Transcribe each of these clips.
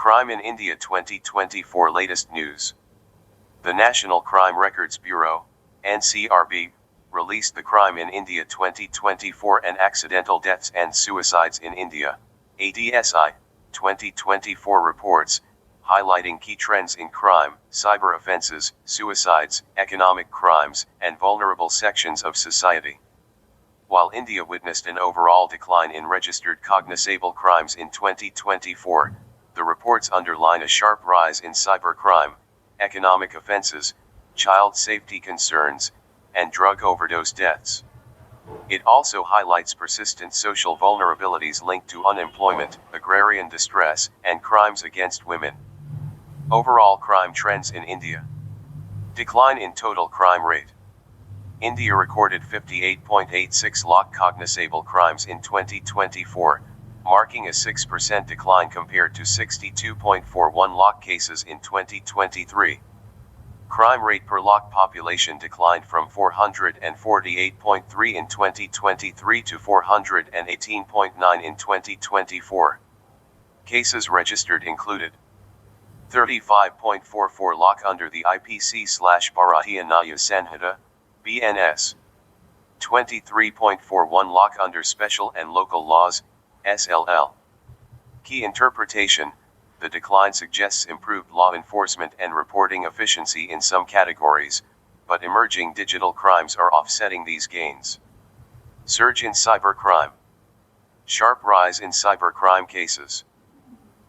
Crime in India 2024 latest news. The National Crime Records Bureau, NCRB, released the Crime in India 2024 and Accidental Deaths and Suicides in India, ADSI, 2024 reports, highlighting key trends in crime, cyber offenses, suicides, economic crimes, and vulnerable sections of society. While India witnessed an overall decline in registered cognizable crimes in 2024, the reports underline a sharp rise in cybercrime, economic offenses, child safety concerns, and drug overdose deaths. It also highlights persistent social vulnerabilities linked to unemployment, agrarian distress, and crimes against women. Overall crime trends in India. Decline in total crime rate. India recorded 58.86 lakh cognizable crimes in 2024, marking a 6% decline compared to 62.41 lakh cases in 2023. Crime rate per lakh population declined from 448.3 in 2023 to 418.9 in 2024. Cases registered included 35.44 lakh under the IPC/Bharatiya Nyaya Sanhita, BNS. 23.41 lakh under Special and Local Laws, SLL. Key interpretation: the decline suggests improved law enforcement and reporting efficiency in some categories, but emerging digital crimes are offsetting these gains. Surge in cybercrime. Sharp rise in cybercrime cases.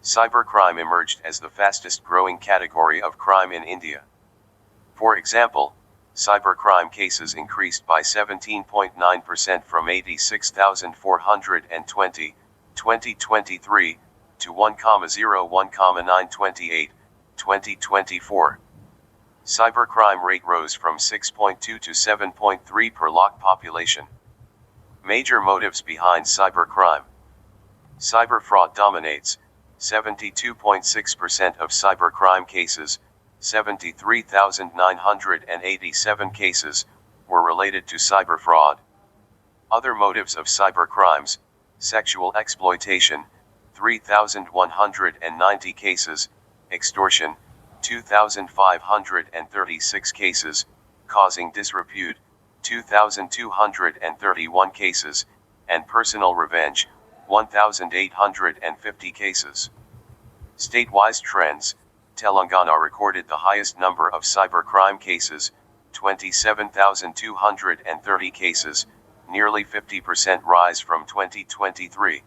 Cybercrime emerged as the fastest growing category of crime in India. For example, cybercrime cases increased by 17.9% from 86,420, 2023, to 1,01,928, 2024. Cybercrime rate rose from 6.2 to 7.3 per lakh population. Major motives behind cybercrime. Cyber fraud dominates. 72.6% of cybercrime cases, 73,987 cases, were related to cyber fraud. Other motives of cybercrimes: sexual exploitation, 3,190 cases, extortion, 2,536 cases, causing disrepute, 2,231 cases, and personal revenge, 1,850 cases. State-wise trends: Telangana recorded the highest number of cybercrime cases, 27,230 cases, nearly 50% rise from 2023.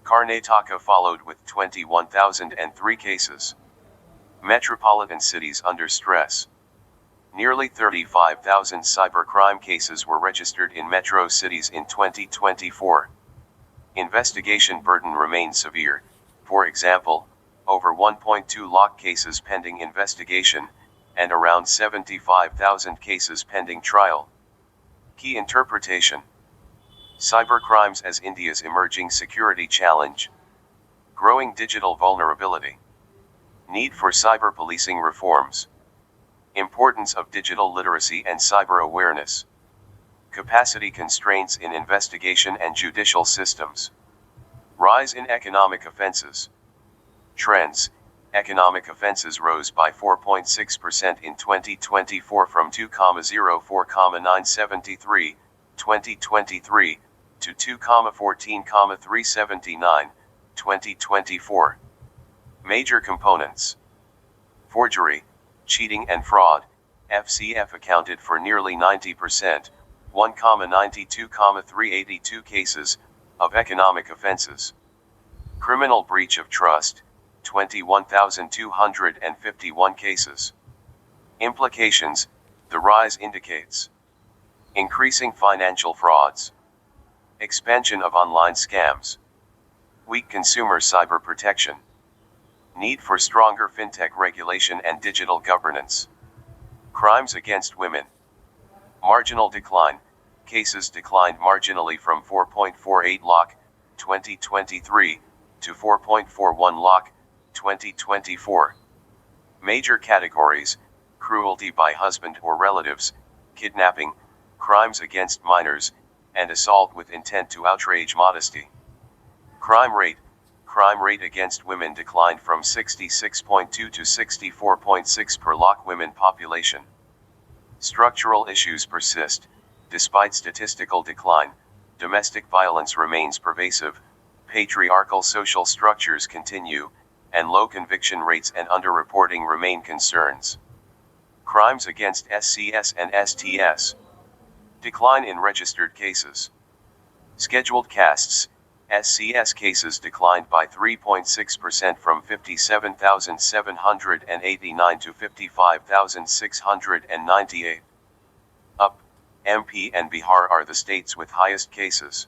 Karnataka followed with 21,003 cases. Metropolitan cities under stress. Nearly 35,000 cybercrime cases were registered in metro cities in 2024. Investigation burden remained severe. For example, over 1.2 lakh cases pending investigation, and around 75,000 cases pending trial. Key interpretation: cybercrimes as India's emerging security challenge. Growing digital vulnerability. Need for cyber policing reforms. Importance of digital literacy and cyber awareness. Capacity constraints in investigation and judicial systems. Rise in economic offenses. Trends: economic offenses rose by 4.6% in 2024 from 2,04,973, 2023, to 2,14,379, 2024. Major components. Forgery, cheating and fraud, FCF accounted for nearly 90%, 1,92,382 cases, of economic offenses. Criminal breach of trust, 21,251 cases. Implications: the rise indicates increasing financial frauds, expansion of online scams, weak consumer cyber protection, need for stronger fintech regulation and digital governance. Crimes against women. Marginal decline. Cases declined marginally from 4.48 lakh, 2023, to 4.41 lakh, 2024. Major categories: cruelty by husband or relatives, kidnapping, crimes against minors, and assault with intent to outrage modesty. Crime rate. crime rate against women declined from 66.2 to 64.6 per lakh women population. Structural issues persist. Despite statistical decline, domestic violence remains pervasive, patriarchal social structures continue, and low conviction rates and underreporting remain concerns. Crimes against SCS and STS. Decline in registered cases. Scheduled castes, SCS cases declined by 3.6% from 57,789 to 55,698. Up, MP and Bihar are the states with highest cases.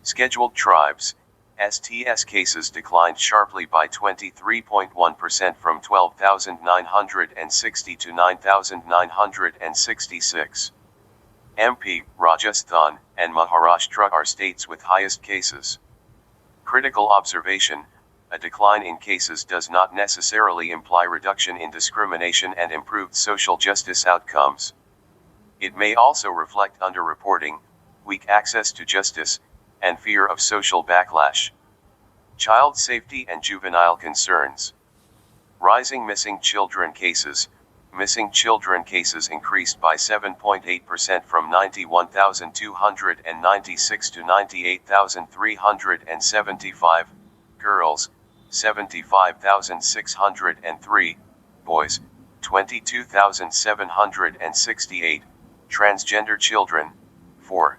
Scheduled tribes, STS cases declined sharply by 23.1% from 12,960 to 9,966. MP, Rajasthan, and Maharashtra are states with highest cases. Critical observation: a decline in cases does not necessarily imply reduction in discrimination and improved social justice outcomes. It may also reflect underreporting, weak access to justice, and fear of social backlash. Child safety and juvenile concerns. Rising missing children cases. Missing children cases increased by 7.8% from 91,296 to 98,375, girls, 75,603, boys, 22,768, transgender children, 4.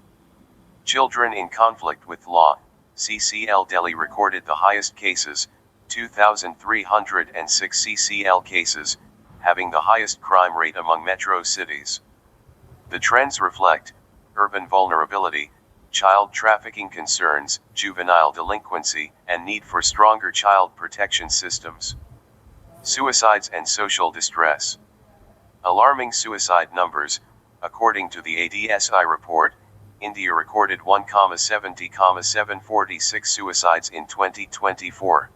Children in conflict with law, CCL Delhi recorded the highest cases, 2,306 CCL cases, having the highest crime rate among metro cities. The trends reflect urban vulnerability, child trafficking concerns, juvenile delinquency, and need for stronger child protection systems. Suicides and social distress. Alarming suicide numbers. According to the ADSI report, India recorded 1,70,746 suicides in 2024.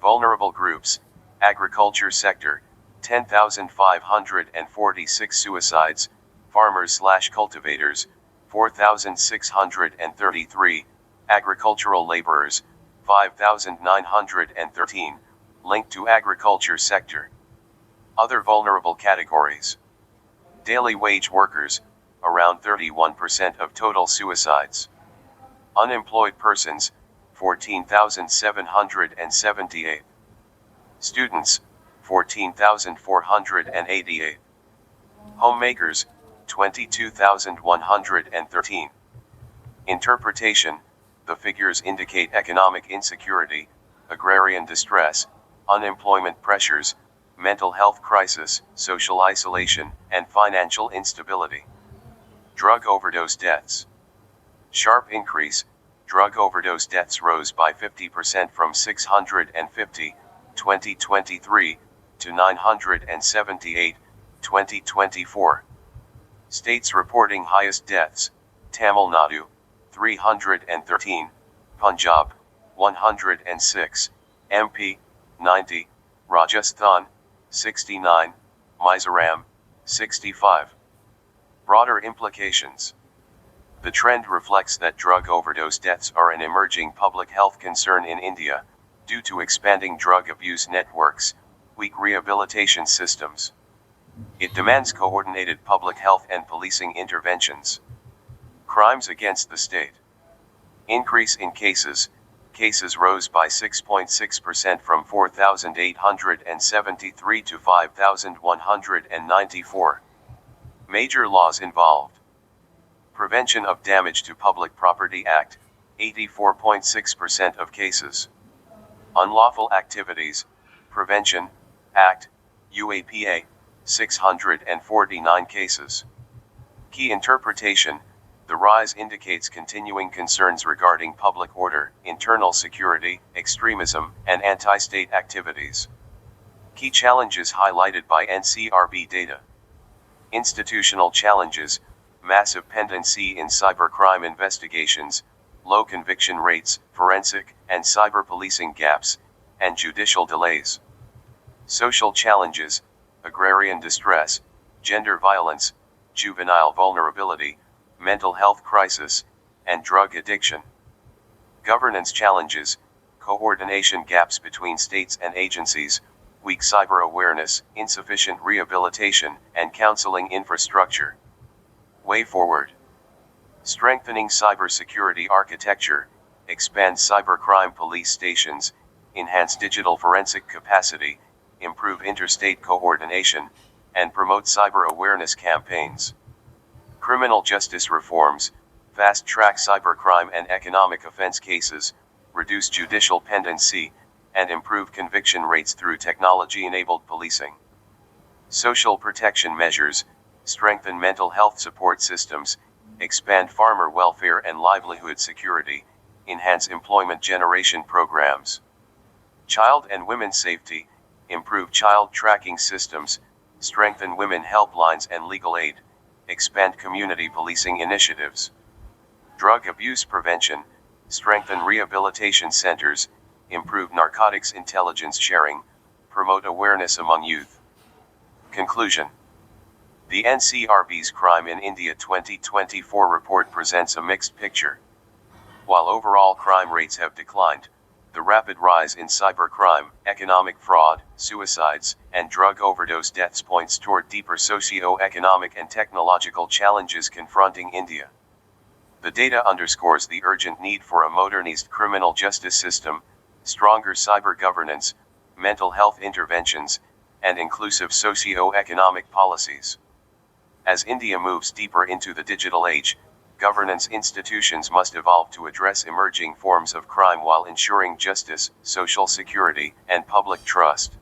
Vulnerable groups. Agriculture sector, 10,546 suicides, farmers/cultivators, 4,633, agricultural laborers, 5,913, linked to agriculture sector. Other vulnerable categories. Daily wage workers, around 31% of total suicides. Unemployed persons, 14,778. Students, 14,488. Homemakers, 22,113. Interpretation: the figures indicate economic insecurity, agrarian distress, unemployment pressures, mental health crisis, social isolation, and financial instability. Drug overdose deaths. Sharp increase. Drug overdose deaths rose by 50% from 650, 2023, to 978, 2024. States reporting highest deaths: Tamil Nadu, 313, Punjab, 106, MP, 90, Rajasthan, 69, Mizoram, 65. Broader implications. The trend reflects that drug overdose deaths are an emerging public health concern in India, due to expanding drug abuse networks, weak rehabilitation systems. It demands coordinated public health and policing interventions. Crimes against the state. Increase in cases. Cases rose by 6.6% from 4,873 to 5,194. Major laws involved. Prevention of Damage to Public Property Act, 84.6% of cases. Unlawful Activities, Prevention, Act, UAPA, 649 cases. Key interpretation: the rise indicates continuing concerns regarding public order, internal security, extremism, and anti-state activities. Key challenges highlighted by NCRB data. Institutional challenges: massive pendency in cybercrime investigations, low conviction rates, forensic and cyber policing gaps, and judicial delays. Social challenges: agrarian distress, gender violence, juvenile vulnerability, mental health crisis, and drug addiction. Governance challenges: coordination gaps between states and agencies, weak cyber awareness, insufficient rehabilitation and counseling infrastructure. Way forward. Strengthening cybersecurity architecture, expand cybercrime police stations, enhance digital forensic capacity, improve interstate coordination, and promote cyber awareness campaigns. Criminal justice reforms, fast-track cybercrime and economic offense cases, reduce judicial pendency, and improve conviction rates through technology-enabled policing. Social protection measures, strengthen mental health support systems, expand farmer welfare and livelihood security, enhance employment generation programs. Child and women's safety, improve child tracking systems, strengthen women helplines and legal aid, expand community policing initiatives. Drug abuse prevention, strengthen rehabilitation centers, improve narcotics intelligence sharing, promote awareness among youth. Conclusion. The NCRB's Crime in India 2024 report presents a mixed picture. While overall crime rates have declined, the rapid rise in cybercrime, economic fraud, suicides, and drug overdose deaths points toward deeper socio-economic and technological challenges confronting India. The data underscores the urgent need for a modernized criminal justice system, stronger cyber governance, mental health interventions, and inclusive socio-economic policies. As India moves deeper into the digital age, governance institutions must evolve to address emerging forms of crime while ensuring justice, social security, and public trust.